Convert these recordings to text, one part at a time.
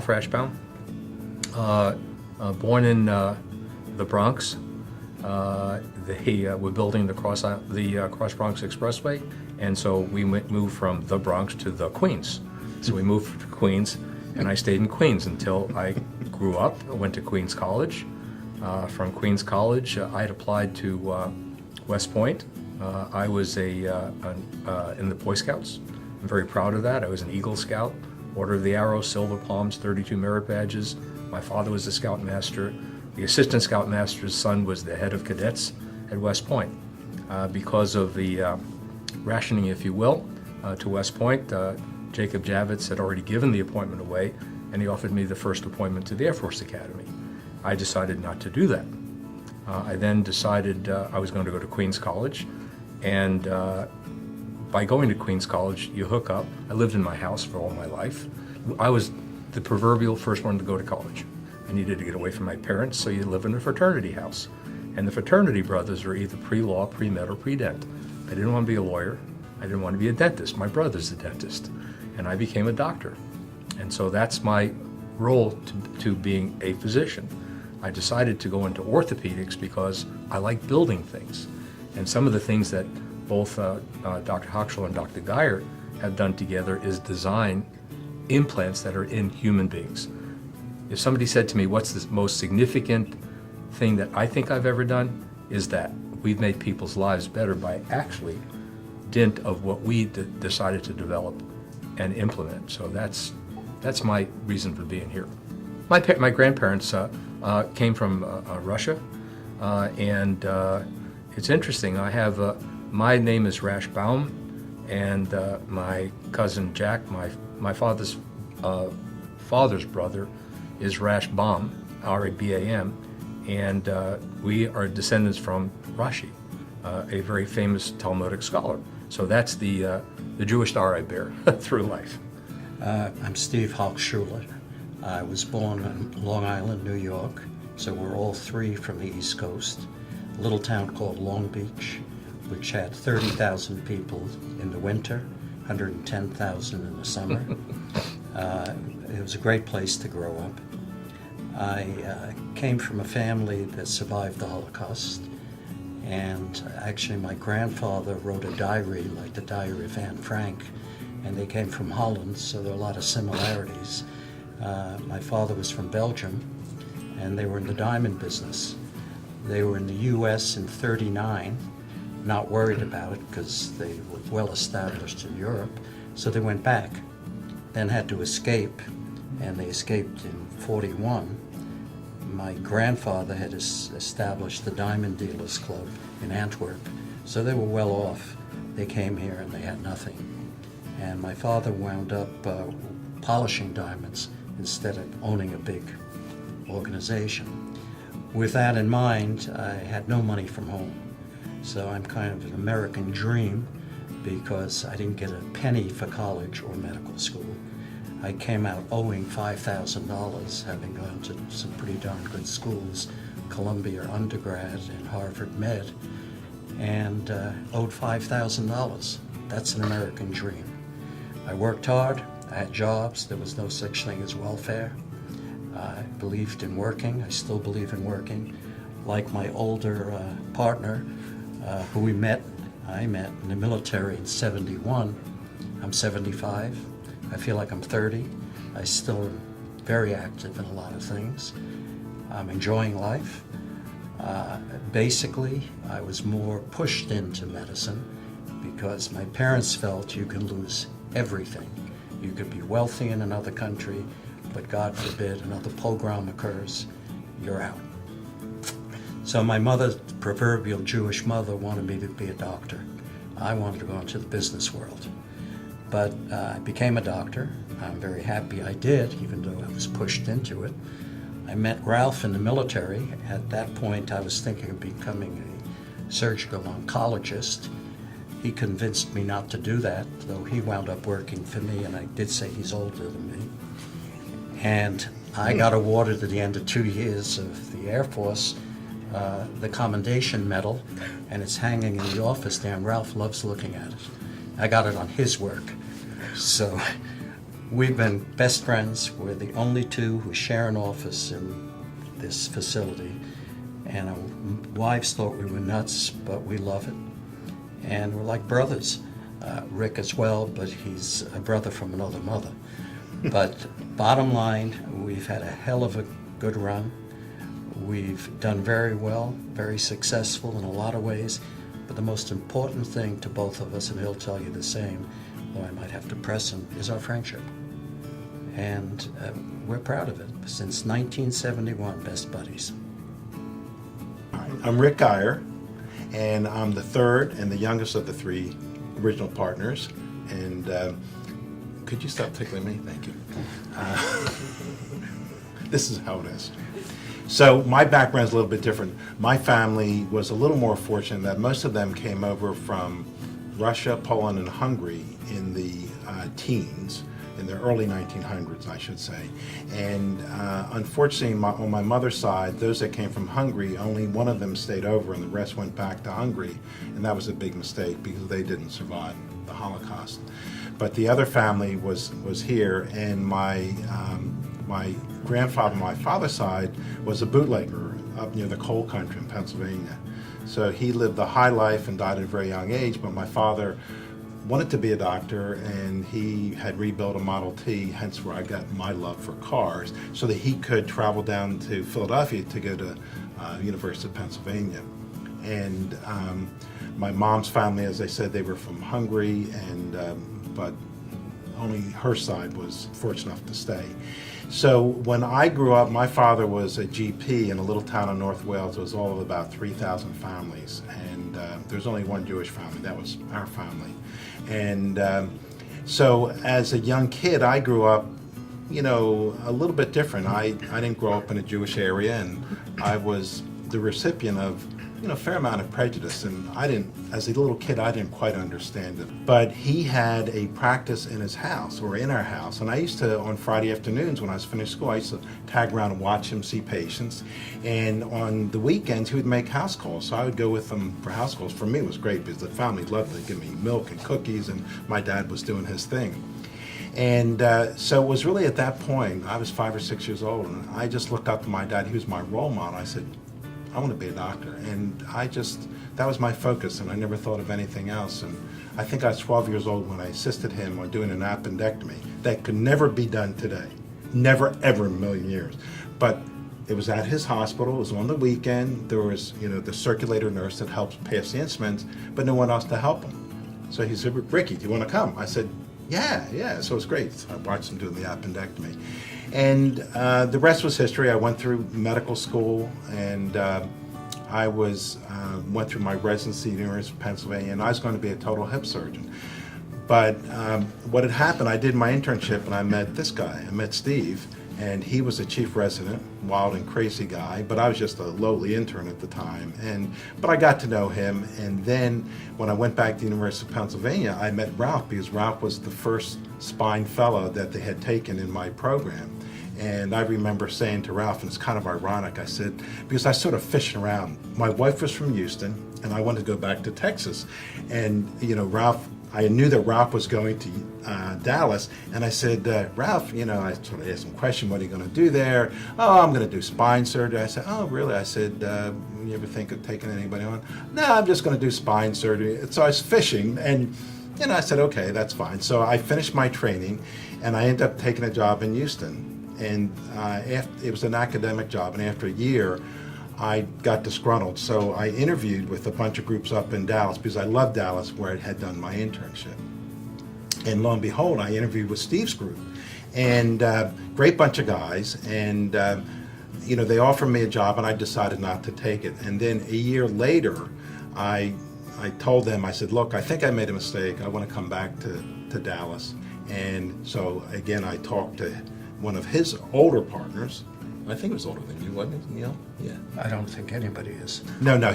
Ralph Rashbaum, born in the Bronx. They were building the Cross Bronx Expressway, and so we moved from the Bronx to the Queens. So we moved to Queens, and I stayed in Queens until I grew up. I went to Queens College. From Queens College, I had applied to West Point. I was in the Boy Scouts. I'm very proud of that. I was an Eagle Scout, Order of the Arrow, Silver Palms, 32 merit badges. My father was the Scoutmaster. The Assistant Scoutmaster's son was the head of cadets at West Point. Because of the rationing, if you will, to West Point, Jacob Javits had already given the appointment away, and he offered me the first appointment to the Air Force Academy. I decided not to do that. I then decided I was going to go to Queens College, and by going to Queens College, you hook up. I lived in my house for all my life. I was the proverbial first one to go to college. I needed to get away from my parents, so you live in a fraternity house. And the fraternity brothers are either pre-law, pre-med, or pre-dent. I didn't want to be a lawyer. I didn't want to be a dentist. My brother's a dentist. And I became a doctor. And so that's my role to being a physician. I decided to go into orthopedics because I like building things. And some of the things that both Dr. Hochschild and Dr. Geyer have done together is design implants that are in human beings. If somebody said to me, what's the most significant thing that I think I've ever done, is that we've made people's lives better by actually dint of what we decided to develop and implement. So that's my reason for being here. My grandparents came from Russia, and it's interesting. I have my name is Rashbaum, and my cousin Jack, my father's father's brother, is Rashbam, R-A-B-A-M, and we are descendants from Rashi, a very famous Talmudic scholar. So that's the Jewish star I bear through life. I'm Steve Hochschild. I was born in Long Island, New York, so we're all three from the East Coast. A little town called Long Beach, which had 30,000 people in the winter, 110,000 in the summer. It was a great place to grow up. I came from a family that survived the Holocaust, and actually my grandfather wrote a diary like the Diary of Anne Frank, and they came from Holland, so there are a lot of similarities. My father was from Belgium, and they were in the diamond business. They were in the U.S. in '39, not worried about it because they were well established in Europe, so they went back, then had to escape, and they escaped in '41. My grandfather had established the Diamond Dealers Club in Antwerp, so they were well off. They came here and they had nothing. And my father wound up polishing diamonds instead of owning a big organization. With that in mind, I had no money from home. So I'm kind of an American dream because I didn't get a penny for college or medical school. I came out owing $5,000, having gone to some pretty darn good schools, Columbia undergrad and Harvard Med, and owed $5,000. That's an American dream. I worked hard, I had jobs, there was no such thing as welfare. I believed in working, I still believe in working. Like my older partner, who I met in the military in '71. I'm 75. I feel like I'm 30. I still am very active in a lot of things. I'm enjoying life. Basically, I was more pushed into medicine because my parents felt you can lose everything. You could be wealthy in another country, but God forbid another pogrom occurs, you're out. So my mother, proverbial Jewish mother, wanted me to be a doctor. I wanted to go into the business world. But I became a doctor. I'm very happy I did, even though I was pushed into it. I met Ralph in the military. At that point, I was thinking of becoming a surgical oncologist. He convinced me not to do that, though he wound up working for me, and I did say he's older than me. And I got awarded at the end of 2 years of the Air Force the Commendation Medal, and it's hanging in the office there, and Ralph loves looking at it. I got it on his work. So We've been best friends. We're the only two who share an office in this facility. And our wives thought we were nuts, but we love it. And we're like brothers. Rick as well, but he's a brother from another mother. But bottom line, we've had a hell of a good run. We've done very well, very successful in a lot of ways. But the most important thing to both of us, and he'll tell you the same, though I might have to press him, is our friendship. And we're proud of it. Since 1971, best buddies. I'm Rick Geyer, and I'm the third and the youngest of the three original partners. And could you stop tickling me? Thank you. This is how it is. So my background is a little bit different. My family was a little more fortunate that most of them came over from Russia, Poland, and Hungary in the teens, in the early 1900s, I should say. And unfortunately, on my mother's side, those that came from Hungary, only one of them stayed over and the rest went back to Hungary. And that was a big mistake because they didn't survive the Holocaust. But the other family was here, and my grandfather on my father's side was a bootlegger up near the coal country in Pennsylvania. So he lived a high life and died at a very young age, but my father wanted to be a doctor, and he had rebuilt a Model T, hence where I got my love for cars, so that he could travel down to Philadelphia to go to University of Pennsylvania. And my mom's family, as I said, they were from Hungary, and but only her side was fortunate enough to stay. So when I grew up, my father was a GP in a little town in North Wales. It was all of about 3,000 families, and there was only one Jewish family. That was our family. And so as a young kid, I grew up, you know, a little bit different. I didn't grow up in a Jewish area, and I was the recipient of, you know, a fair amount of prejudice, and I didn't, as a little kid, I didn't quite understand it. But he had a practice in his house, or in our house, and I used to, on Friday afternoons when I was finished school, I used to tag around and watch him see patients, and on the weekends he would make house calls, so I would go with him for house calls. For me it was great because the family loved to give me milk and cookies, and my dad was doing his thing. And so it was really at that point, I was 5 or 6 years old, and I just looked up to my dad. He was my role model. I said, I want to be a doctor, and that was my focus, and I never thought of anything else. And I think I was 12 years old when I assisted him on doing an appendectomy that could never be done today, never ever in a million years. But it was at his hospital, it was on the weekend, there was, you know, the circulator nurse that helps pass the instruments, but no one else to help him. So he said, Ricky, do you want to come? I said, yeah, so it was great. So I watched him doing the appendectomy. And the rest was history. I went through medical school, and I went through my residency at the University of Pennsylvania, and I was going to be a total hip surgeon. But what had happened, I did my internship, and I met this guy. I met Steve, and he was a chief resident, wild and crazy guy, but I was just a lowly intern at the time. But I got to know him, and then when I went back to the University of Pennsylvania, I met Ralph, because Ralph was the first spine fellow that they had taken in my program. And I remember saying to Ralph, and it's kind of ironic, I said, because I was sort of fishing around. My wife was from Houston, and I wanted to go back to Texas. And, you know, Ralph, I knew that Ralph was going to Dallas, and I said, Ralph, you know, I sort of asked him a question, what are you going to do there? Oh, I'm going to do spine surgery. I said, oh, really? I said, you ever think of taking anybody on? No, I'm just going to do spine surgery. So I was fishing, and I said, okay, that's fine. So I finished my training, and I ended up taking a job in Houston. And it was an academic job, and after a year, I got disgruntled. So I interviewed with a bunch of groups up in Dallas, because I loved Dallas, where I had done my internship. And lo and behold, I interviewed with Steve's group, and great bunch of guys, and they offered me a job, and I decided not to take it. And then a year later, I told them, I said, look, I think I made a mistake. I want to come back to Dallas. And so again, I talked to one of his older partners. I think it was older than you, wasn't it, Neil? Yeah. I don't think anybody is. No, I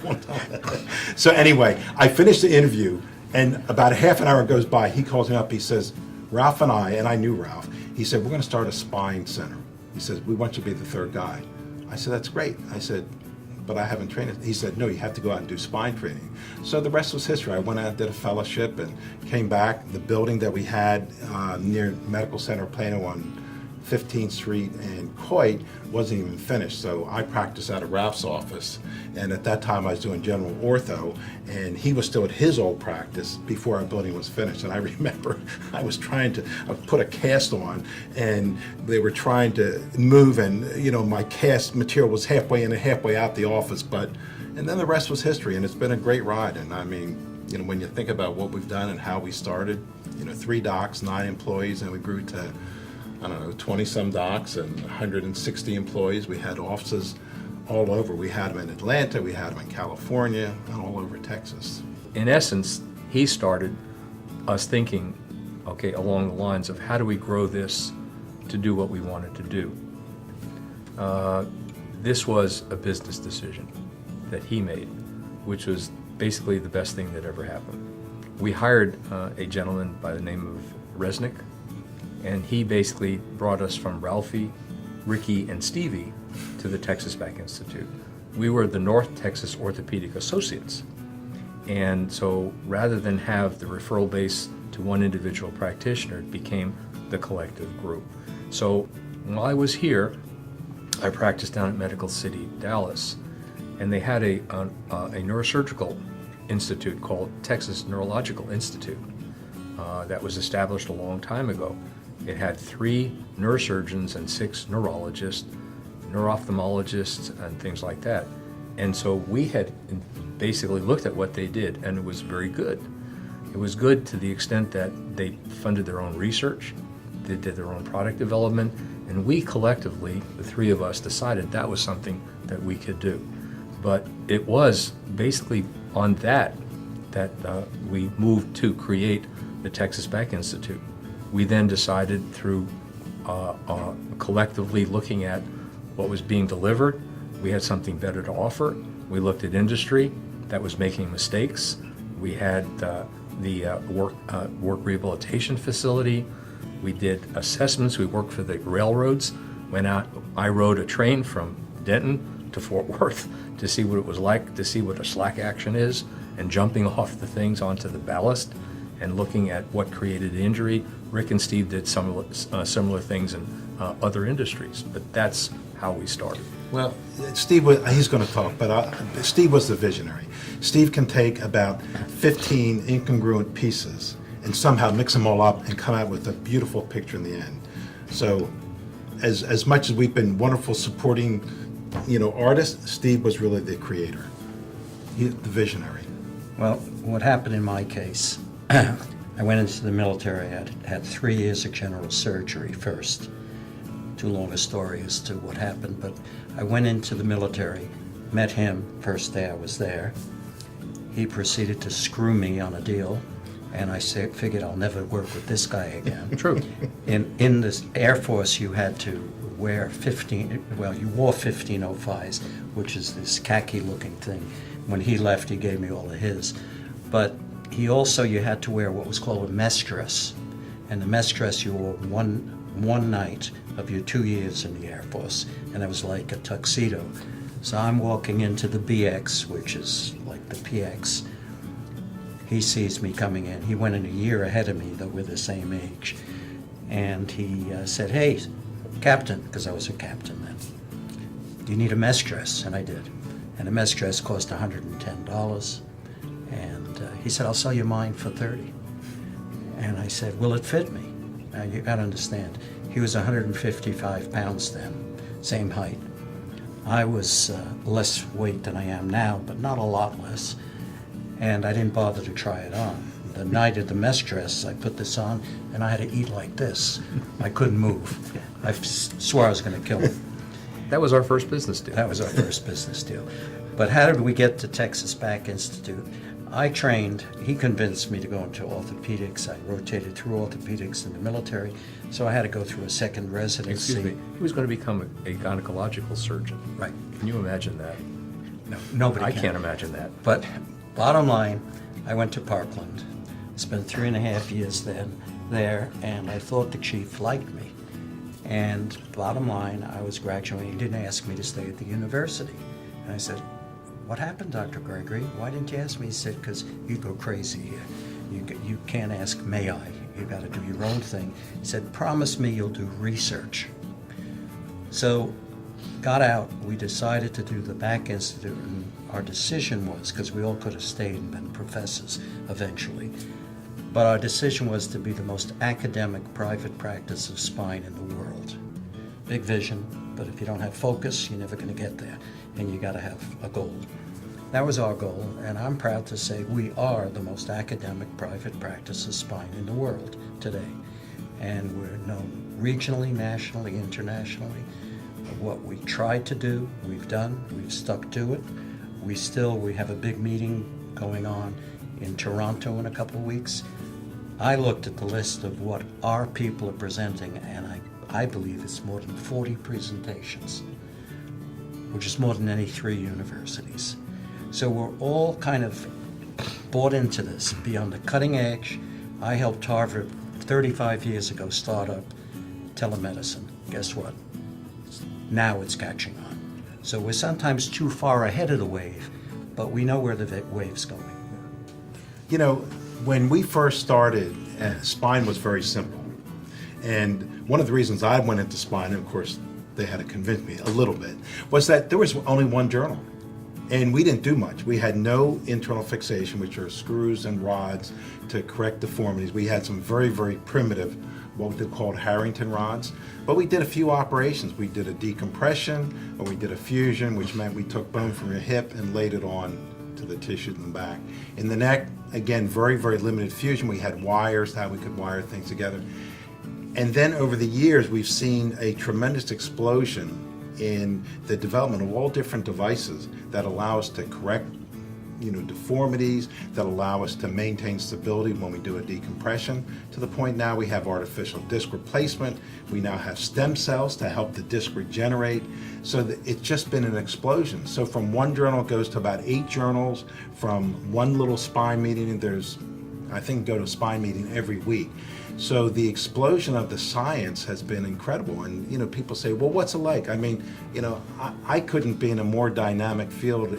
won't tell that. So anyway, I finished the interview, and about a half an hour goes by. He calls me up. He says, Ralph and I knew Ralph. He said, we're going to start a spine center. He says, we want you to be the third guy. I said, that's great. I said, but I haven't trained it. He said, no, you have to go out and do spine training. So the rest was history. I went out, did a fellowship, and came back. The building that we had near Medical Center Plano on 15th Street and Coit wasn't even finished. So I practiced out of Ralph's office. And at that time I was doing general ortho, and he was still at his old practice before our building was finished. And I remember I was trying to put a cast on, and they were trying to move, and my cast material was halfway in and halfway out the office. And then the rest was history, and it's been a great ride. And I mean, when you think about what we've done and how we started, 3 docs, 9 employees, and we grew to, I don't know, 20-some docs and 160 employees. We had offices all over. We had them in Atlanta, we had them in California, and all over Texas. In essence, he started us thinking, okay, along the lines of how do we grow this to do what we wanted to do. This was a business decision that he made, which was basically the best thing that ever happened. We hired a gentleman by the name of Resnick, and he basically brought us from Ralphie, Ricky, and Stevie to the Texas Back Institute. We were the North Texas Orthopedic Associates. And so rather than have the referral base to one individual practitioner, it became the collective group. So while I was here, I practiced down at Medical City, Dallas, and they had a neurosurgical institute called Texas Neurological Institute that was established a long time ago. It had 3 neurosurgeons and 6 neurologists, neuro-ophthalmologists, and things like that. And so we had basically looked at what they did, and it was very good. It was good to the extent that they funded their own research, they did their own product development, and we collectively, the 3 of us, decided that was something that we could do. But it was basically on that we moved to create the Texas Back Institute. We then decided through collectively looking at what was being delivered, we had something better to offer. We looked at industry that was making mistakes. We had the work rehabilitation facility. We did assessments. We worked for the railroads. Went out. I rode a train from Denton to Fort Worth to see what it was like, to see what a slack action is, and jumping off the things onto the ballast and looking at what created the injury. Rick and Steve did similar things in other industries, but that's how we started. Well, Steve, he's going to talk, but Steve was the visionary. Steve can take about 15 incongruent pieces and somehow mix them all up and come out with a beautiful picture in the end. So as much as we've been wonderful supporting, artists, Steve was really the creator. He's the visionary. Well, what happened in my case, I went into the military. I had 3 years of general surgery first. Too long a story as to what happened, but I went into the military, met him first day I was there. He proceeded to screw me on a deal, and I figured I'll never work with this guy again. True. In the Air Force, you had to wear you wore 1505s, which is this khaki-looking thing. When he left, he gave me all of his. But you had to wear what was called a mess dress. And the mess dress you wore one night of your 2 years in the Air Force, and it was like a tuxedo. So I'm walking into the BX, which is like the PX. He sees me coming in. He went in a year ahead of me, though we're the same age. And he said, "Hey, Captain," because I was a captain then, "do you need a mess dress?" And I did. And a mess dress cost $110. And he said, "I'll sell you mine for $30." And I said, "Will it fit me?" Now, you got to understand, he was 155 pounds then, same height. I was less weight than I am now, but not a lot less. And I didn't bother to try it on. The night of the mess dress, I put this on, and I had to eat like this. I couldn't move. I swore I was going to kill him. That was our first business deal. That was our first business deal. But how did we get to Texas Back Institute? I trained, he convinced me to go into orthopedics. I rotated through orthopedics in the military, so I had to go through a second residency. Excuse me. He was going to become a gynecological surgeon. Right. Can you imagine that? No, nobody I can. can't imagine that. But bottom line, I went to Parkland. Spent 3.5 years there, and I thought the chief liked me. And bottom line, I was graduating. He didn't ask me to stay at the university. And I said, what happened, Dr. Gregory? Why didn't you ask me? He said, because you go crazy here. You can't ask, may I? You got to do your own thing. He said, promise me you'll do research. So, got out, we decided to do the Back Institute, and our decision was, because we all could have stayed and been professors eventually, but our decision was to be the most academic private practice of spine in the world. Big vision, but if you don't have focus, you're never going to get there, and you got to have a goal. That was our goal, and I'm proud to say we are the most academic private practice of spine in the world today. And we're known regionally, nationally, internationally. What we tried to do, we've done, we've stuck to it. We have a big meeting going on in Toronto in a couple of weeks. I looked at the list of what our people are presenting, and I believe it's more than 40 presentations, which is more than any 3 universities. So we're all kind of bought into this, be on the cutting edge. I helped Harvard 35 years ago start up telemedicine. Guess what? Now it's catching on. So we're sometimes too far ahead of the wave, but we know where the wave's going. You know, when we first started, spine was very simple. And one of the reasons I went into spine, and of course they had to convince me a little bit, was that there was only one journal. And we didn't do much. We had no internal fixation, which are screws and rods to correct deformities. We had some very, very primitive, what they called Harrington rods. But we did a few operations. We did a decompression, or we did a fusion, which meant we took bone from your hip and laid it on to the tissues in the back. In the neck, again, very, very limited fusion. We had wires, how we could wire things together. And then over the years, we've seen a tremendous explosion in the development of all different devices that allow us to correct, deformities, that allow us to maintain stability when we do a decompression, to the point now we have artificial disc replacement. We now have stem cells to help the disc regenerate. So it's just been an explosion. So from one journal it goes to about 8 journals. From one little spine meeting, I think go to a spine meeting every week. So the explosion of the science has been incredible. And, people say, well, what's it like? I mean, I couldn't be in a more dynamic field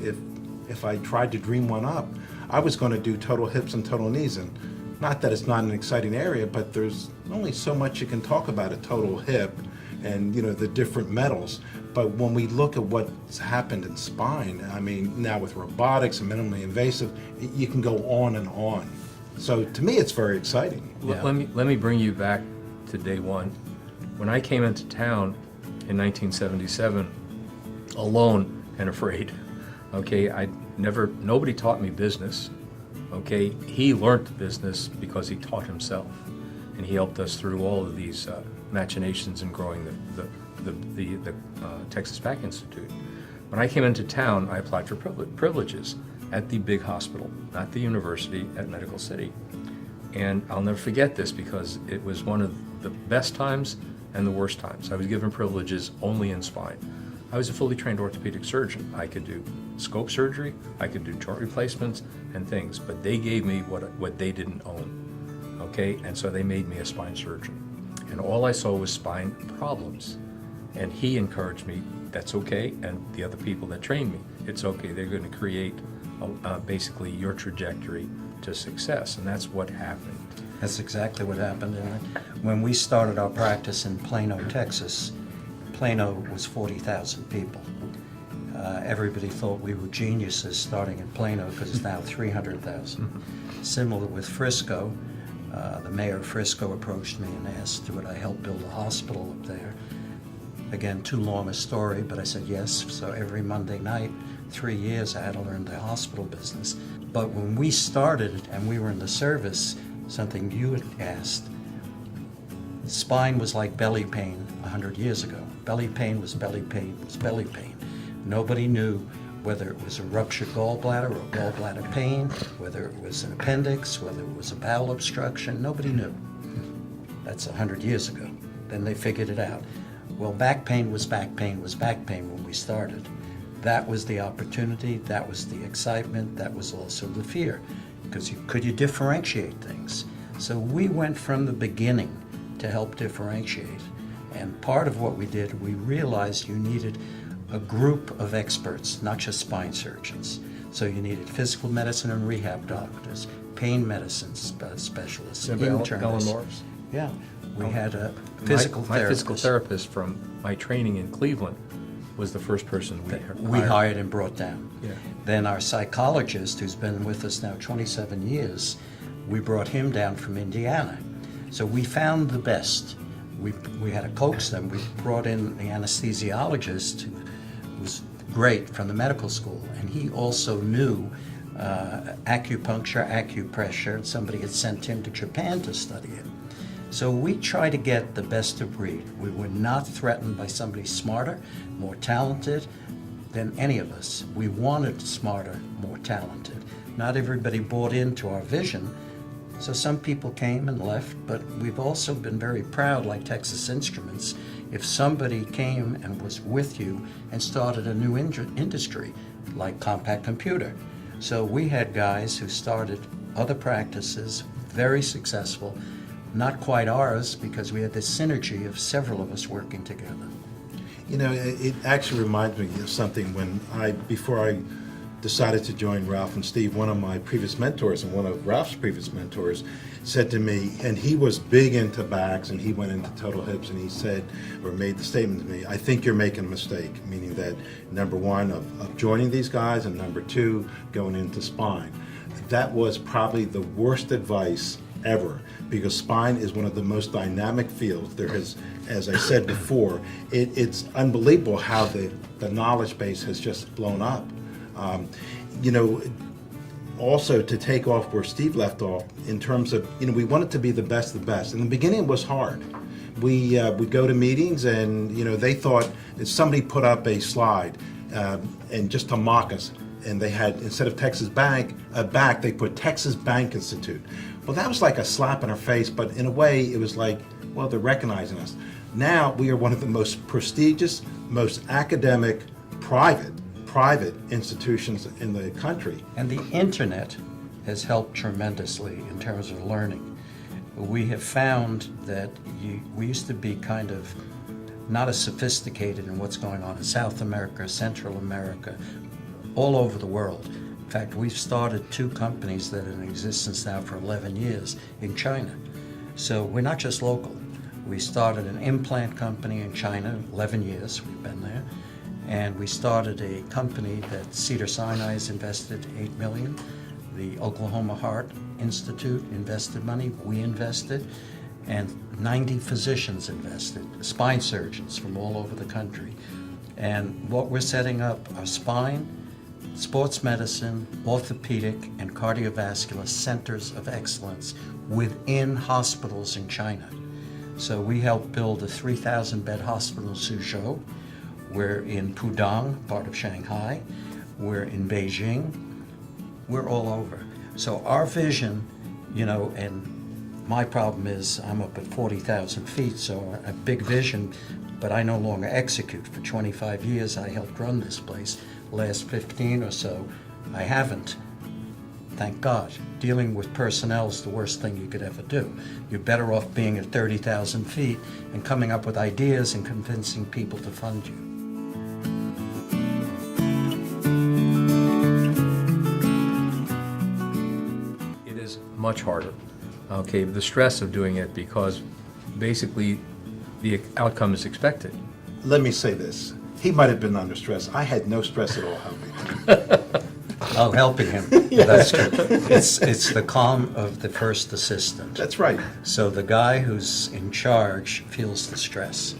if I tried to dream one up. I was going to do total hips and total knees. And not that it's not an exciting area, but there's only so much you can talk about a total hip and, the different metals. But when we look at what's happened in spine, I mean, now with robotics and minimally invasive, you can go on and on. So to me, it's very exciting. Yeah. Let me bring you back to day one. When I came into town in 1977, alone and afraid, okay, nobody taught me business, okay. He learned the business because he taught himself, and he helped us through all of these machinations in growing the Texas Back Institute. When I came into town, I applied for privileges at the big hospital, not the university, at Medical City. And I'll never forget this because it was one of the best times and the worst times. I was given privileges only in spine. I was a fully trained orthopedic surgeon. I could do scope surgery, I could do joint replacements and things, but they gave me what they didn't own, okay? And so they made me a spine surgeon. And all I saw was spine problems. And he encouraged me, that's okay, and the other people that trained me, it's okay, they're going to create basically your trajectory to success, and that's what happened. That's exactly what happened. And when we started our practice in Plano, Texas, Plano was 40,000 people. Everybody thought we were geniuses starting in Plano because it's now 300,000. Similar with Frisco. The mayor of Frisco approached me and asked, would I help build a hospital up there? Again, too long a story, but I said yes. So every Monday night, 3 years, I had to learn the hospital business. But when we started and we were in the service, something you had asked, spine was like belly pain 100 years ago. Belly pain was belly pain was belly pain. Nobody knew whether it was a ruptured gallbladder or gallbladder pain, whether it was an appendix, whether it was a bowel obstruction. Nobody knew. That's 100 years ago. Then they figured it out. Well, back pain was back pain was back pain when we started. That was the opportunity, that was the excitement, that was also the fear. Because could you differentiate things? So we went from the beginning to help differentiate. And part of what we did, we realized you needed a group of experts, not just spine surgeons. So you needed physical medicine and rehab doctors, pain medicine specialists, Remember internists. Ellen Morris? Yeah, we had a physical my therapist. physical therapist from my training in Cleveland was the first person We hired and brought down. Yeah. Then our psychologist, who's been with us now 27 years, we brought him down from Indiana. So we found the best. We had to coax them. We brought in the anesthesiologist, who was great from the medical school, and he also knew acupuncture, acupressure, and somebody had sent him to Japan to study it. So we try to get the best of breed. We were not threatened by somebody smarter, more talented than any of us. We wanted smarter, more talented. Not everybody bought into our vision, so some people came and left, but we've also been very proud, like Texas Instruments, if somebody came and was with you and started a new industry, like Compact Computer. So we had guys who started other practices, very successful, not quite ours, because we had this synergy of several of us working together. You know, it actually reminds me of something before I decided to join Ralph and Steve, one of my previous mentors and one of Ralph's previous mentors said to me, and he was big into backs and he went into total hips, and he said, or made the statement to me, I think you're making a mistake, meaning that number one, of joining these guys, and number two, going into spine. That was probably the worst advice ever, because spine is one of the most dynamic fields. There has, as I said before, it's unbelievable how the knowledge base has just blown up. You know, also to take off where Steve left off, in terms of, you know, we wanted to be the best of the best. In the beginning it was hard. We would go to meetings and, you know, they thought if somebody put up a slide and just to mock us, and they had, instead of Texas Bank, they put Texas Bank Institute. Well, that was like a slap in our face, but in a way it was like, well, they're recognizing us. Now we are one of the most prestigious, most academic, private institutions in the country. And the internet has helped tremendously in terms of learning. We have found that we used to be kind of not as sophisticated in what's going on in South America, Central America, all over the world. In fact, we've started 2 companies that are in existence now for 11 years in China. So we're not just local. We started an implant company in China, 11 years we've been there. And we started a company that Cedars-Sinai has invested $8 million. The Oklahoma Heart Institute invested money, we invested, and 90 physicians invested, spine surgeons from all over the country. And what we're setting up are spine, sports medicine, orthopedic, and cardiovascular centers of excellence within hospitals in China. So we helped build a 3,000-bed hospital in Suzhou. We're in Pudong, part of Shanghai. We're in Beijing. We're all over. So our vision, you know, and my problem is I'm up at 40,000 feet, so a big vision, but I no longer execute. For 25 years, I helped run this place. Last 15 or so, I haven't. Thank God. Dealing with personnel is the worst thing you could ever do. You're better off being at 30,000 feet and coming up with ideas and convincing people to fund you. It is much harder. Okay, the stress of doing it, because basically the outcome is expected. Let me say this. He might have been under stress. I had no stress at all helping him. Oh, helping him. That's true. It's the calm of the first assistant. That's right. So the guy who's in charge feels the stress.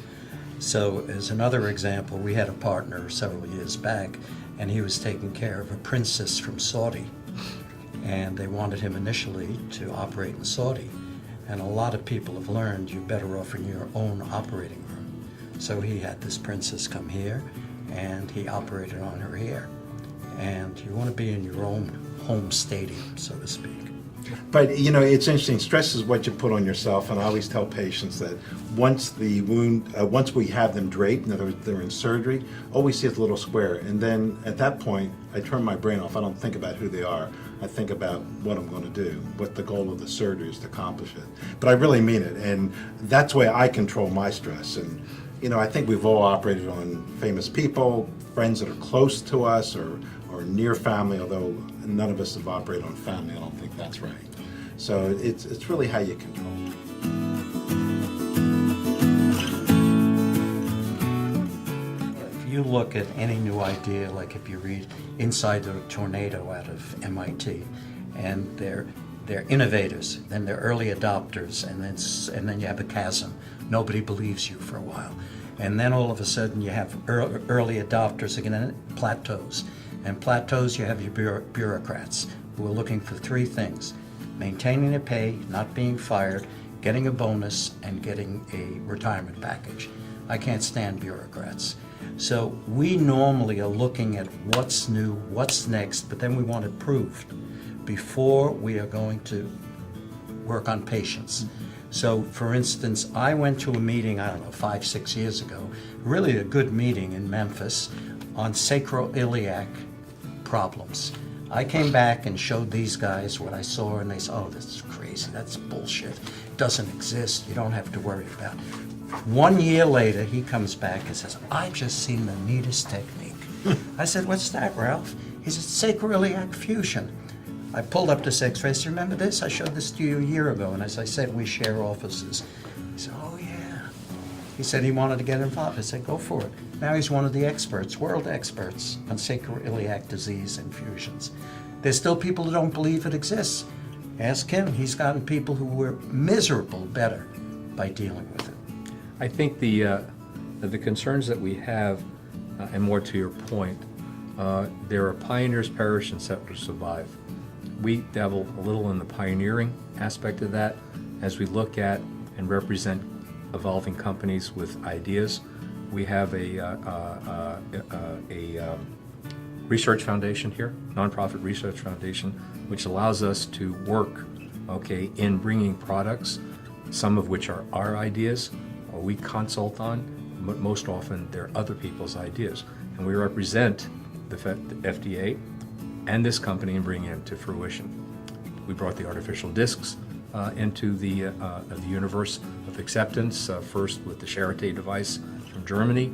So as another example, we had a partner several years back, and he was taking care of a princess from Saudi. And they wanted him initially to operate in Saudi. And a lot of people have learned you're better off in your own operating room. So he had this princess come here, and he operated on her here. And you want to be in your own home stadium, so to speak. But, you know, it's interesting. Stress is what you put on yourself, and I always tell patients that once the wound, once we have them draped, in other words, they're in surgery, all we see is a little square. And then at that point, I turn my brain off. I don't think about who they are. I think about what I'm going to do, what the goal of the surgery is to accomplish it. But I really mean it, and that's the way I control my stress. And, you know, I think we've all operated on famous people, friends that are close to us or near family, although none of us have operated on family. I don't think that's right. So it's really how you control it. If you look at any new idea, like if you read Inside the Tornado out of MIT, and they're innovators, then they're early adopters, and then you have a chasm. Nobody believes you for a while. And then all of a sudden you have early adopters again, and plateaus. And plateaus, you have your bureaucrats who are looking for three things: maintaining their pay, not being fired, getting a bonus, and getting a retirement package. I can't stand bureaucrats. So we normally are looking at what's new, what's next, but then we want it proved before we are going to work on patients. So, for instance, I went to a meeting, I don't know, 5-6 years ago, really a good meeting in Memphis on sacroiliac problems. I came back and showed these guys what I saw, and they said, oh, this is crazy, that's bullshit. It doesn't exist, you don't have to worry about it. 1 year later, he comes back and says, I've just seen the neatest technique. I said, what's that, Ralph? He said, sacroiliac fusion. I pulled up this X-ray. I said, remember this? I showed this to you a year ago. And as I said, we share offices. He said, oh, yeah. He said he wanted to get involved. I said, go for it. Now he's one of the experts, world experts, on sacroiliac disease and fusions. There's still people who don't believe it exists. Ask him. He's gotten people who were miserable better by dealing with it. I think the concerns that we have, and more to your point, there are pioneers perish and settlers survive. We dabble a little in the pioneering aspect of that as we look at and represent evolving companies with ideas. We have a research foundation here, nonprofit research foundation, which allows us to work, in bringing products, some of which are our ideas, or we consult on, but most often they're other people's ideas. And we represent the FDA and this company and bring it to fruition. We brought the artificial discs into the universe of acceptance, first with the Charité device from Germany.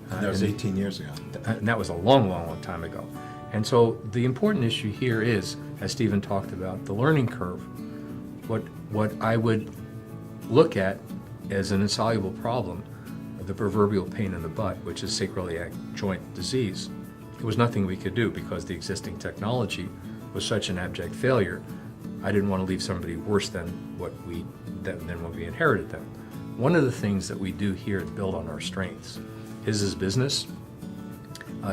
That was 18 years ago. And that was a long, long, long time ago. And so the important issue here is, as Stephen talked about, the learning curve. What I would look at as an insoluble problem, the proverbial pain in the butt, which is sacroiliac joint disease. There was nothing we could do because the existing technology was such an abject failure. I didn't want to leave somebody worse than what we inherited them. One of the things that we do here is build on our strengths. His is business,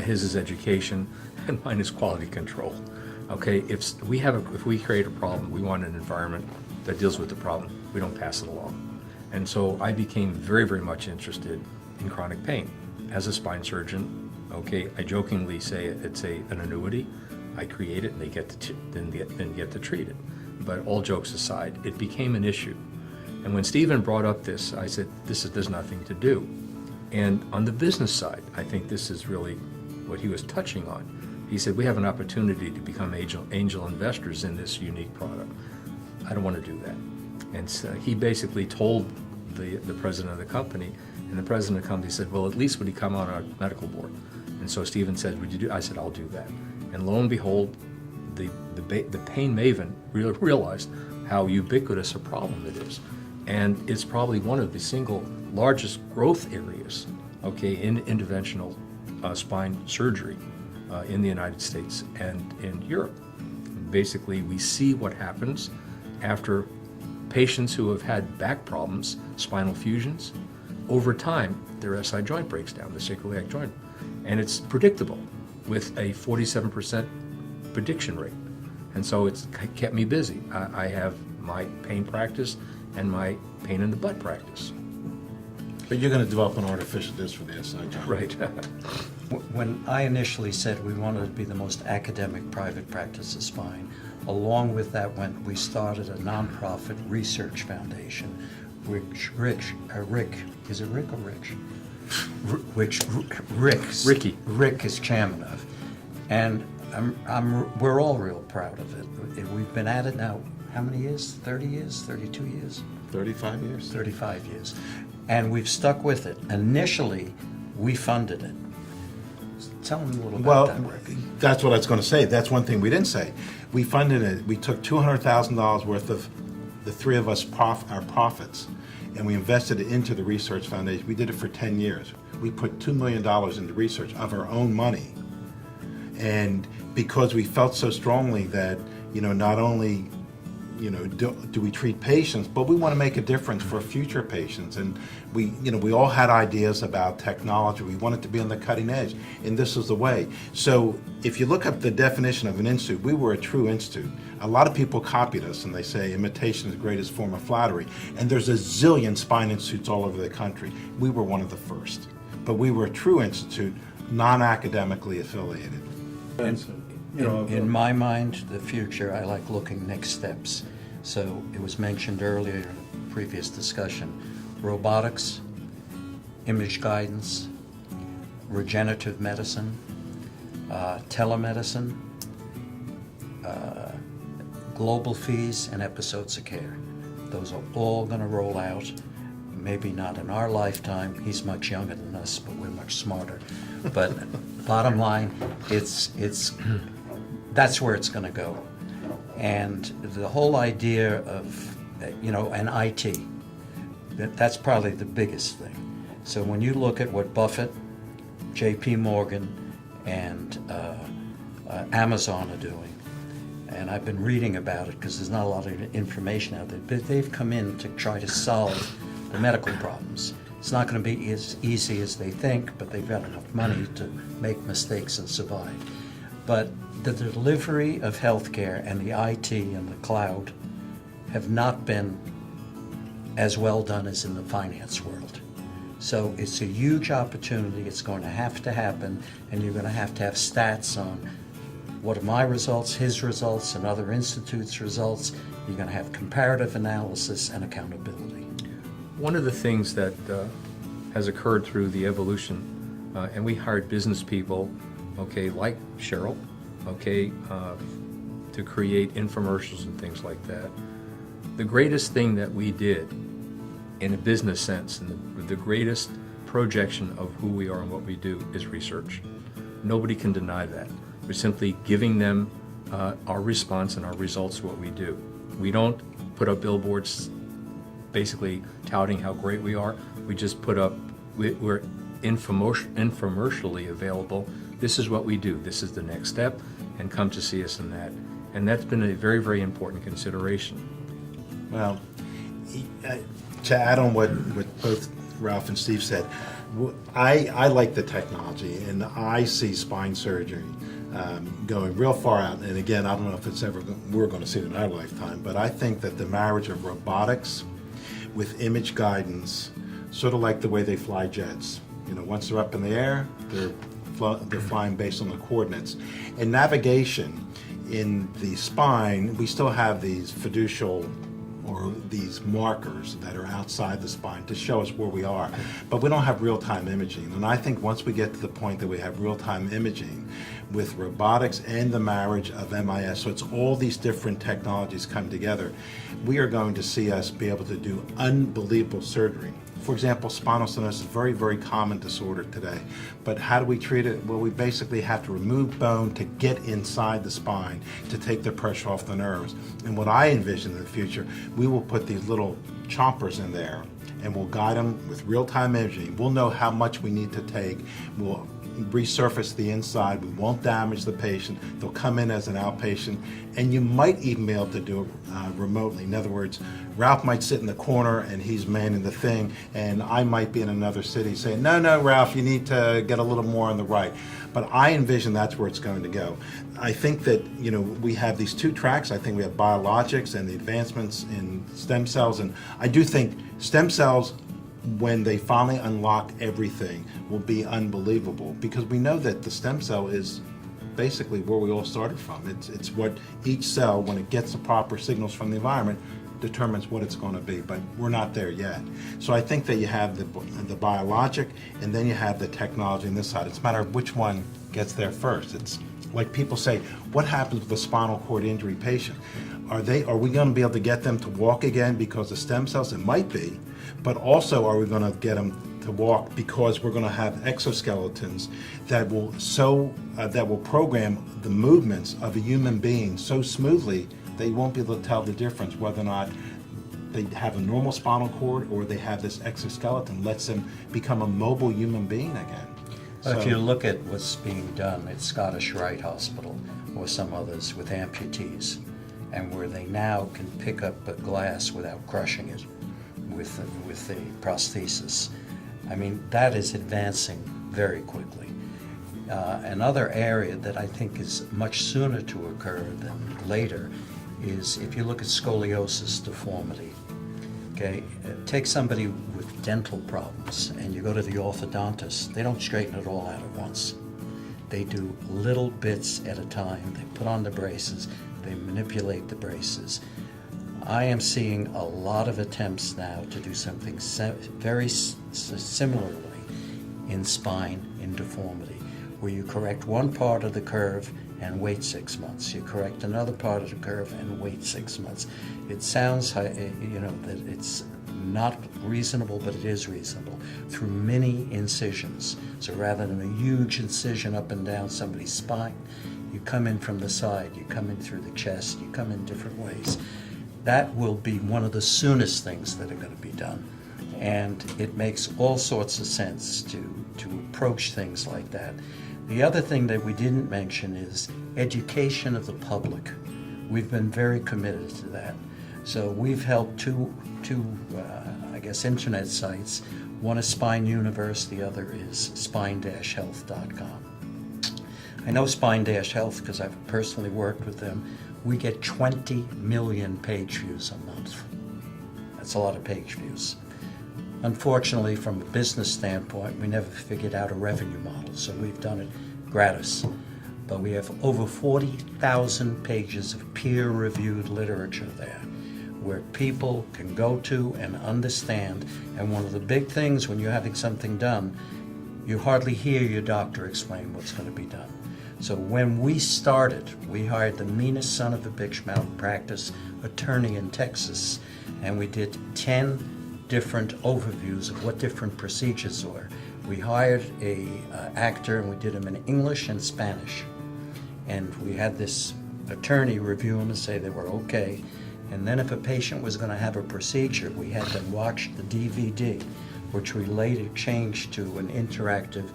his is education, and mine is quality control. If we create a problem, we want an environment that deals with the problem. We don't pass it along. And so I became very, very much interested in chronic pain. As a spine surgeon, I jokingly say it's an annuity. I create it, and they get to treat it. But all jokes aside, it became an issue. And when Stephen brought up this, I said, there's nothing to do. And on the business side, I think this is really what he was touching on. He said, we have an opportunity to become angel investors in this unique product. I don't want to do that. And so he basically told the president of the company, and the president of the company said, well, at least would he come on our medical board? And so Stephen said, would you do? I said, I'll do that. And lo and behold, the pain maven realized how ubiquitous a problem it is. And it's probably one of the single largest growth areas, in interventional spine surgery in the United States and in Europe. Basically, we see what happens after patients who have had back problems, spinal fusions. Over time, their SI joint breaks down, the sacroiliac joint. And it's predictable with a 47% prediction rate. And so it's kept me busy. I have my pain practice and my pain in the butt practice. But you're going to develop an artificial disc for the SI joint. Right. When I initially said we wanted to be the most academic private practice of spine, along with that we started a nonprofit research foundation, which Rick is chairman of. And we're all real proud of it. We've been at it now, how many years? 30 years? 32 years? 35 years? 35 years. And we've stuck with it. Initially, we funded it. Tell them a little Well, about that, Rick. that's what I was going to say. That's one thing we didn't say. We funded it. We took $200,000 worth of the three of us our profits, and we invested it into the research foundation. We did it for 10 years. We put $2 million into research of our own money, and because we felt so strongly that not only do we treat patients, but we want to make a difference for future patients. And we all had ideas about technology. We wanted to be on the cutting edge, and this is the way. So if you look up the definition of an institute, we were a true institute. A lot of people copied us, and they say imitation is the greatest form of flattery. And there's a zillion spine institutes all over the country. We were one of the first, but we were a true institute, non-academically affiliated. In my mind, the future, I like looking next steps. So it was mentioned earlier in a previous discussion, robotics, image guidance, regenerative medicine, telemedicine, global fees, and episodes of care. Those are all going to roll out. Maybe not in our lifetime. He's much younger than us, but we're much smarter. But bottom line, that's where it's going to go. And the whole idea of, an IT, that's probably the biggest thing. So when you look at what Buffett, J.P. Morgan, and Amazon are doing, and I've been reading about it because there's not a lot of information out there, but they've come in to try to solve the medical problems. It's not going to be as easy as they think, but they've got enough money to make mistakes and survive. But the delivery of healthcare and the IT and the cloud have not been as well done as in the finance world. So it's a huge opportunity. It's going to happen, and you're going to have stats on what are my results, his results, and other institutes' results. You're going to have comparative analysis and accountability. One of the things that has occurred through the evolution, and we hired business people, like Cheryl, to create infomercials and things like that. The greatest thing that we did in a business sense, and the greatest projection of who we are and what we do is research. Nobody can deny that. We're simply giving them our response and our results to what we do. We don't put up billboards basically touting how great we are. We just put up, we're infomercially available. This is what we do. This is the next step, and come to see us in that. And that's been a very, very important consideration. Well, to add on what both Ralph and Steve said, I like the technology, and I see spine surgery going real far out. And again, I don't know if it's ever we're going to see it in our lifetime, but I think that the marriage of robotics with image guidance, sort of like the way they fly jets. Once they're up in the air, they're flying based on the coordinates. And navigation in the spine, we still have these fiducial or these markers that are outside the spine to show us where we are. But we don't have real-time imaging. And I think once we get to the point that we have real-time imaging with robotics and the marriage of MIS, so it's all these different technologies come together, we are going to see us be able to do unbelievable surgery. For example, spinal stenosis is a very, very common disorder today. But how do we treat it? Well, we basically have to remove bone to get inside the spine to take the pressure off the nerves. And what I envision in the future, we will put these little chompers in there, and we'll guide them with real-time imaging. We'll know how much we need to take. We'll resurface the inside. We won't damage the patient. They'll come in as an outpatient, and you might even be able to do it remotely. In other words, Ralph might sit in the corner and he's manning the thing, and I might be in another city saying, no, Ralph, you need to get a little more on the right. But I envision that's where it's going to go. I think that, we have these two tracks. I think we have biologics and the advancements in stem cells, and I do think stem cells, when they finally unlock everything, will be unbelievable, because we know that the stem cell is basically where we all started from. It's what each cell, when it gets the proper signals from the environment, determines what it's going to be, but we're not there yet. So I think that you have the biologic, and then you have the technology on this side. It's a matter of which one gets there first. It's like people say, what happens with a spinal cord injury patient? Are we going to be able to get them to walk again because of stem cells? It might be, but also are we going to get them to walk because we're going to have exoskeletons that will program the movements of a human being so smoothly they won't be able to tell the difference whether or not they have a normal spinal cord or they have this exoskeleton. Lets them become a mobile human being again. If you look at what's being done at Scottish Rite Hospital or some others with amputees, and where they now can pick up a glass without crushing it with the prosthesis, I mean, that is advancing very quickly. Another area that I think is much sooner to occur than later is if you look at scoliosis deformity. Okay, take somebody with dental problems and you go to the orthodontist, they don't straighten it all out at once. They do little bits at a time. They put on the braces, they manipulate the braces. I am seeing a lot of attempts now to do something very similarly in spine, in deformity, where you correct one part of the curve and wait 6 months. You correct another part of the curve and wait 6 months. It sounds, that it's not reasonable, but it is reasonable, through many incisions. So rather than a huge incision up and down somebody's spine, you come in from the side, you come in through the chest, you come in different ways. That will be one of the soonest things that are going to be done. And it makes all sorts of sense to approach things like that. The other thing that we didn't mention is education of the public. We've been very committed to that. So we've helped two internet sites. One is Spine Universe, the other is spine-health.com. I know Spine-Health because I've personally worked with them. We get 20 million page views a month. That's a lot of page views. Unfortunately, from a business standpoint, we never figured out a revenue model, so we've done it gratis. But we have over 40,000 pages of peer-reviewed literature there, where people can go to and understand. And one of the big things when you're having something done, you hardly hear your doctor explain what's going to be done. So when we started, we hired the meanest son of a bitch malpractice attorney in Texas, and we did 10 different overviews of what different procedures were. We hired a actor, and we did them in English and Spanish. And we had this attorney review them and say they were okay. And then if a patient was going to have a procedure, we had them watch the DVD, which we later changed to an interactive,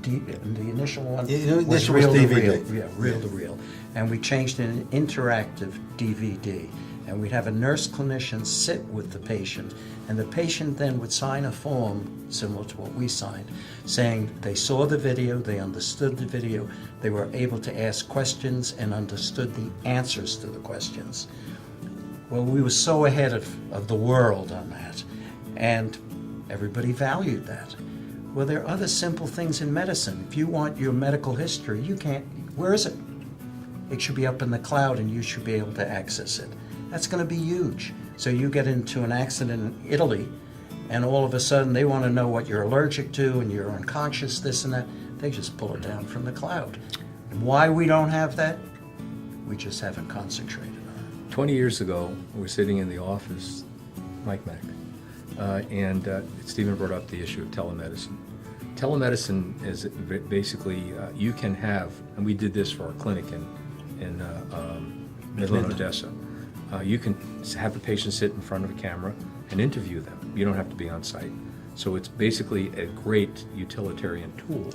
the initial one was reel to reel. Yeah, reel to reel. And we changed it an interactive DVD. And we'd have a nurse clinician sit with the patient, and the patient then would sign a form similar to what we signed, saying they saw the video, they understood the video, they were able to ask questions and understood the answers to the questions. Well, we were so ahead of the world on that, and everybody valued that. Well, there are other simple things in medicine. If you want your medical history, you can't, where is it? It should be up in the cloud and you should be able to access it. That's going to be huge. So you get into an accident in Italy, and all of a sudden they want to know what you're allergic to, and you're unconscious, this and that. They just pull it down from the cloud. And why we don't have that? We just haven't concentrated on it. 20 years ago, we were sitting in the office, Mike Mack, and Stephen brought up the issue of telemedicine. Telemedicine is basically, you can have, and we did this for our clinic in Midland, Odessa. You can have a patient sit in front of a camera and interview them. You don't have to be on site. So it's basically a great utilitarian tool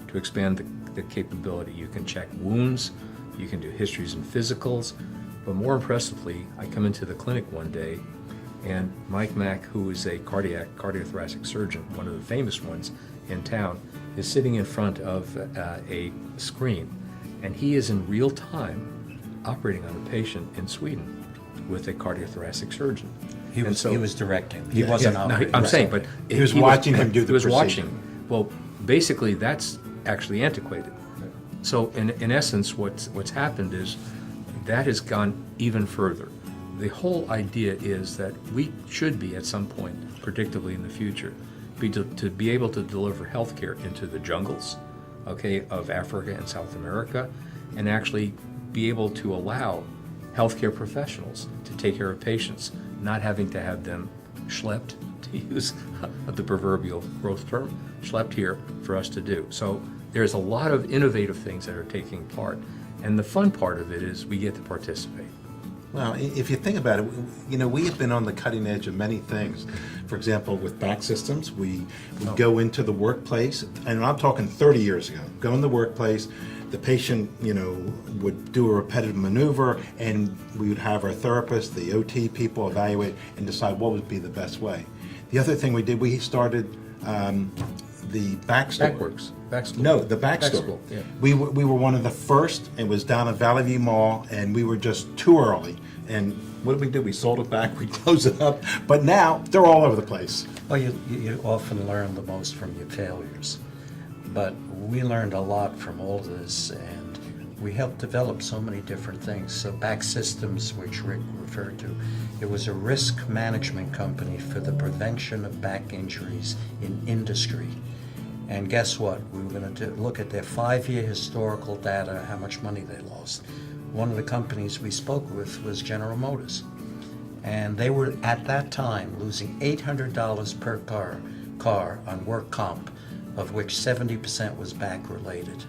to expand the capability. You can check wounds, you can do histories and physicals, but more impressively, I come into the clinic one day and Mike Mack, who is a cardiothoracic surgeon, one of the famous ones in town, is sitting in front of a screen, and he is in real time operating on a patient in Sweden with a cardiothoracic surgeon. He was directing. He wasn't operating. I'm saying, but he was watching him do the He was procedure. watching. Well, basically, that's actually antiquated. So, in essence, what's happened is that has gone even further. The whole idea is that we should be, at some point, predictably in the future, to be able to deliver healthcare into the jungles, of Africa and South America, and actually be able to allow healthcare professionals to take care of patients, not having to have them schlepped to use the proverbial growth term, schlepped here for us to do. So there's a lot of innovative things that are taking part. And the fun part of it is we get to participate. Well, if you think about it, we have been on the cutting edge of many things. For example, with back systems, we go into the workplace, and I'm talking 30 years ago, go in the workplace, the patient, would do a repetitive maneuver, and we would have our therapist, the OT people evaluate and decide what would be the best way. The other thing we did, we started the back store. Backworks, backstool. No, the back store. Backstool, yeah. We were one of the first. It was down at Valley View Mall, and we were just too early. And what did we do? We sold it back. We closed it up. But now they're all over the place. Well, you often learn the most from your failures. But we learned a lot from all this, and we helped develop so many different things. So Back Systems, which Rick referred to, it was a risk management company for the prevention of back injuries in industry. And guess what? We were going to look at their 5-year historical data, how much money they lost. One of the companies we spoke with was General Motors. And they were, at that time, losing $800 per car on work comp, of which 70% was back related.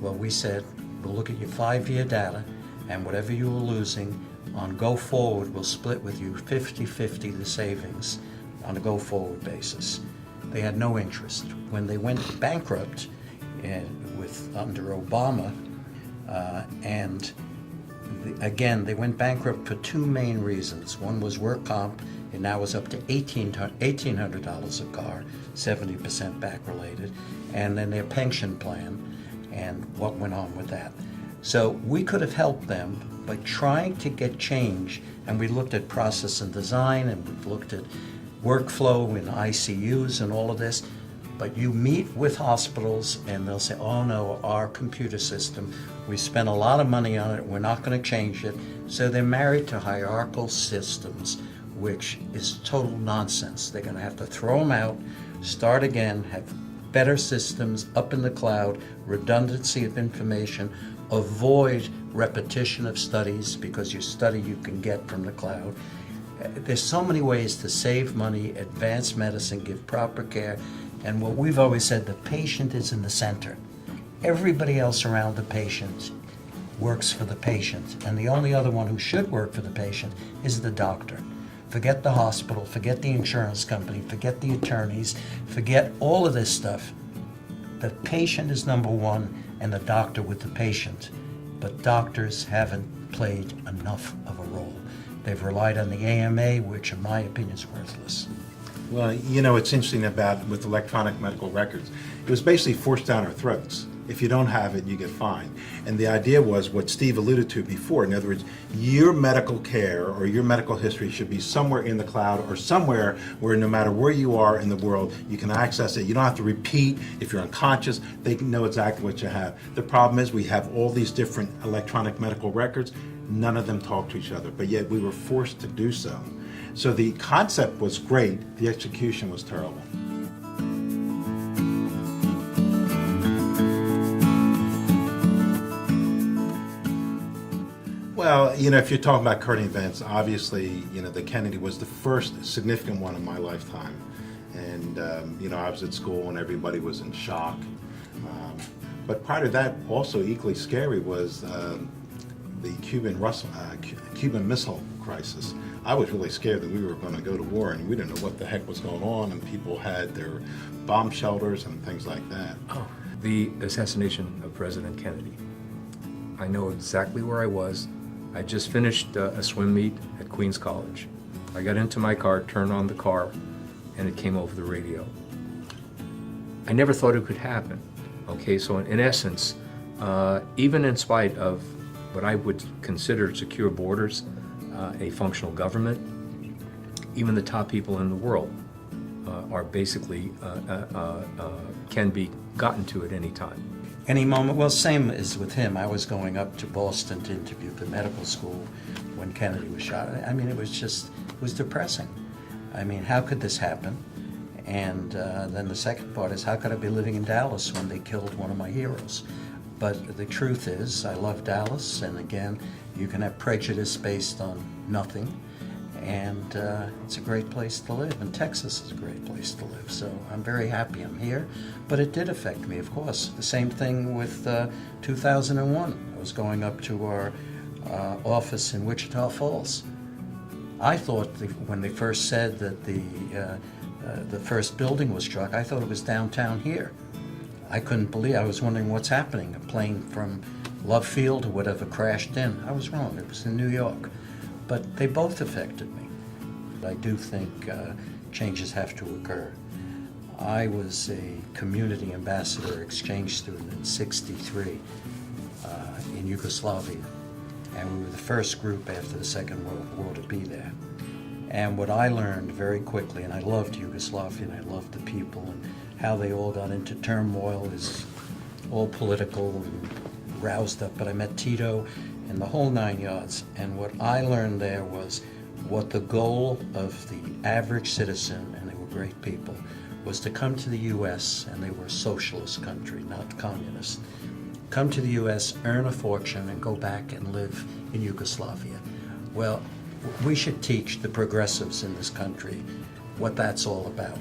Well, we said, we'll look at your 5-year data, and whatever you were losing on go forward, we'll split with you 50-50 the savings on a go forward basis. They had no interest. When they went bankrupt under Obama, again, they went bankrupt for 2 main reasons. One was work comp, and now was up to $1,800 a car, 70% back related, and then their pension plan and what went on with that. So we could have helped them by trying to get change, and we looked at process and design, and we've looked at workflow in ICUs and all of this. But you meet with hospitals and they'll say, oh no, our computer system, we spent a lot of money on it, we're not going to change it. So they're married to hierarchical systems, which is total nonsense. They're going to have to throw them out, start again, have better systems up in the cloud, redundancy of information, avoid repetition of studies because you study you can get from the cloud. There's so many ways to save money, advance medicine, give proper care. And what we've always said, the patient is in the center. Everybody else around the patient works for the patient. And the only other one who should work for the patient is the doctor. Forget the hospital, forget the insurance company, forget the attorneys, forget all of this stuff. The patient is number one and the doctor with the patient. But doctors haven't played enough of a role. They've relied on the AMA, which in my opinion is worthless. Well, it's interesting with electronic medical records. It was basically forced down our throats. If you don't have it, you get fined. And the idea was what Steve alluded to before. In other words, your medical care or your medical history should be somewhere in the cloud or somewhere where no matter where you are in the world, you can access it. You don't have to repeat. If you're unconscious, they can know exactly what you have. The problem is we have all these different electronic medical records. None of them talk to each other, but yet we were forced to do so. So the concept was great, the execution was terrible. Well, if you're talking about current events, obviously, the Kennedy was the first significant one in my lifetime. And, I was at school and everybody was in shock. But prior to that, also equally scary was the Cuban Missile Crisis. I was really scared that we were going to go to war and we didn't know what the heck was going on, and people had their bomb shelters and things like that. Oh, the assassination of President Kennedy. I know exactly where I was. I just finished a swim meet at Queens College. I got into my car, turned on the car, and it came over the radio. I never thought it could happen. Okay, so in essence, even in spite of what I would consider secure borders, a functional government, even the top people in the world are basically can be gotten to at any time. Any moment. Well, same as with him. I was going up to Boston to interview for medical school when Kennedy was shot. I mean, it was depressing. I mean, how could this happen? And then the second part is, how could I be living in Dallas when they killed one of my heroes? But the truth is, I love Dallas, and again, you can have prejudice based on nothing. and it's a great place to live, and Texas is a great place to live, so I'm very happy I'm here. But it did affect me, of course. The same thing with 2001. I was going up to our office in Wichita Falls. I thought when they first said that the first building was struck, I thought it was downtown here. I couldn't believe. I was wondering what's happening. A plane from Love Field or whatever crashed in. I was wrong. It was in New York. But they both affected me. I do think changes have to occur. I was a community ambassador exchange student in '63 in Yugoslavia, and we were the first group after the Second World War to be there. And what I learned very quickly, and I loved Yugoslavia and I loved the people and how they all got into turmoil, is all political and roused up, but I met Tito and the whole 9 yards, and what I learned there was what the goal of the average citizen, and they were great people, was to come to the U.S., and they were a socialist country, not communist. Come to the U.S., earn a fortune, and go back and live in Yugoslavia. Well, we should teach the progressives in this country what that's all about.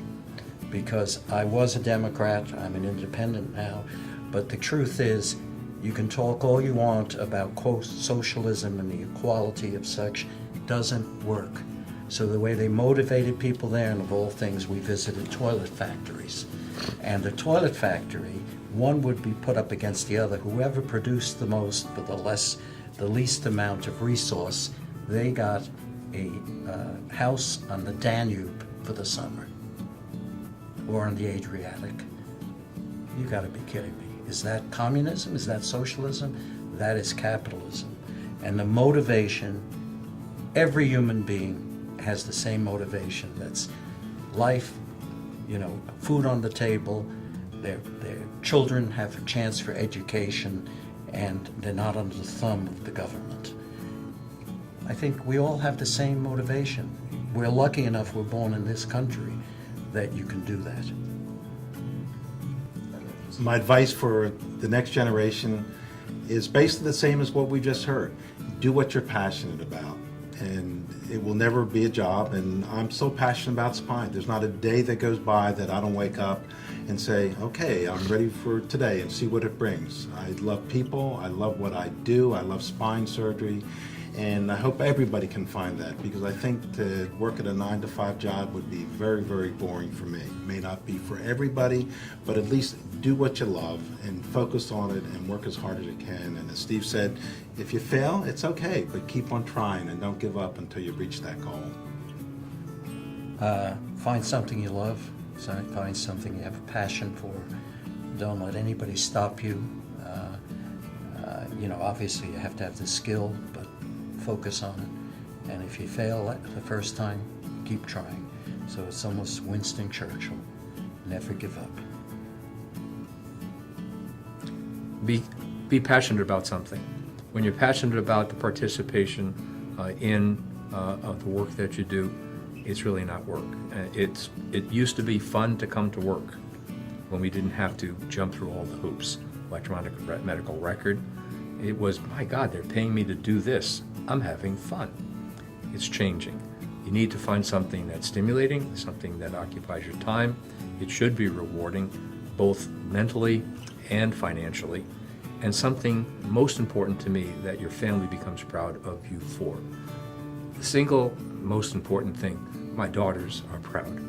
Because I was a Democrat, I'm an independent now, but the truth is, you can talk all you want about, quote, socialism and the equality of such. It doesn't work. So the way they motivated people there, and of all things, we visited toilet factories. And the toilet factory, one would be put up against the other. Whoever produced the most with the least amount of resource, they got a house on the Danube for the summer, or on the Adriatic. You gotta be kidding me. Is that communism? Is that socialism? That is capitalism. And the motivation, every human being has the same motivation. That's life, food on the table, their children have a chance for education, and they're not under the thumb of the government. I think we all have the same motivation. We're lucky enough we're born in this country that you can do that. My advice for the next generation is basically the same as what we just heard. Do what you're passionate about, and it will never be a job. And I'm so passionate about spine. There's not a day that goes by that I don't wake up and say, okay, I'm ready for today, and see what it brings. I love people. I love what I do. I love spine surgery. And I hope everybody can find that, because I think to work at a 9-to-5 job would be very, very boring for me. It may not be for everybody, but at least do what you love and focus on it and work as hard as you can. And as Steve said, if you fail, it's okay, but keep on trying and don't give up until you reach that goal. Find something you love, find something you have a passion for. Don't let anybody stop you. Obviously you have to have the skill, but focus on it. And if you fail the first time, keep trying. So it's almost Winston Churchill, never give up. Be passionate about something. When you're passionate about the participation in the work that you do, it's really not work. It used to be fun to come to work when we didn't have to jump through all the hoops. Electronic medical record. It was, my God, they're paying me to do this. I'm having fun. It's changing. You need to find something that's stimulating, something that occupies your time. It should be rewarding, both mentally and financially, and something most important to me that your family becomes proud of you for. The single most important thing, my daughters are proud.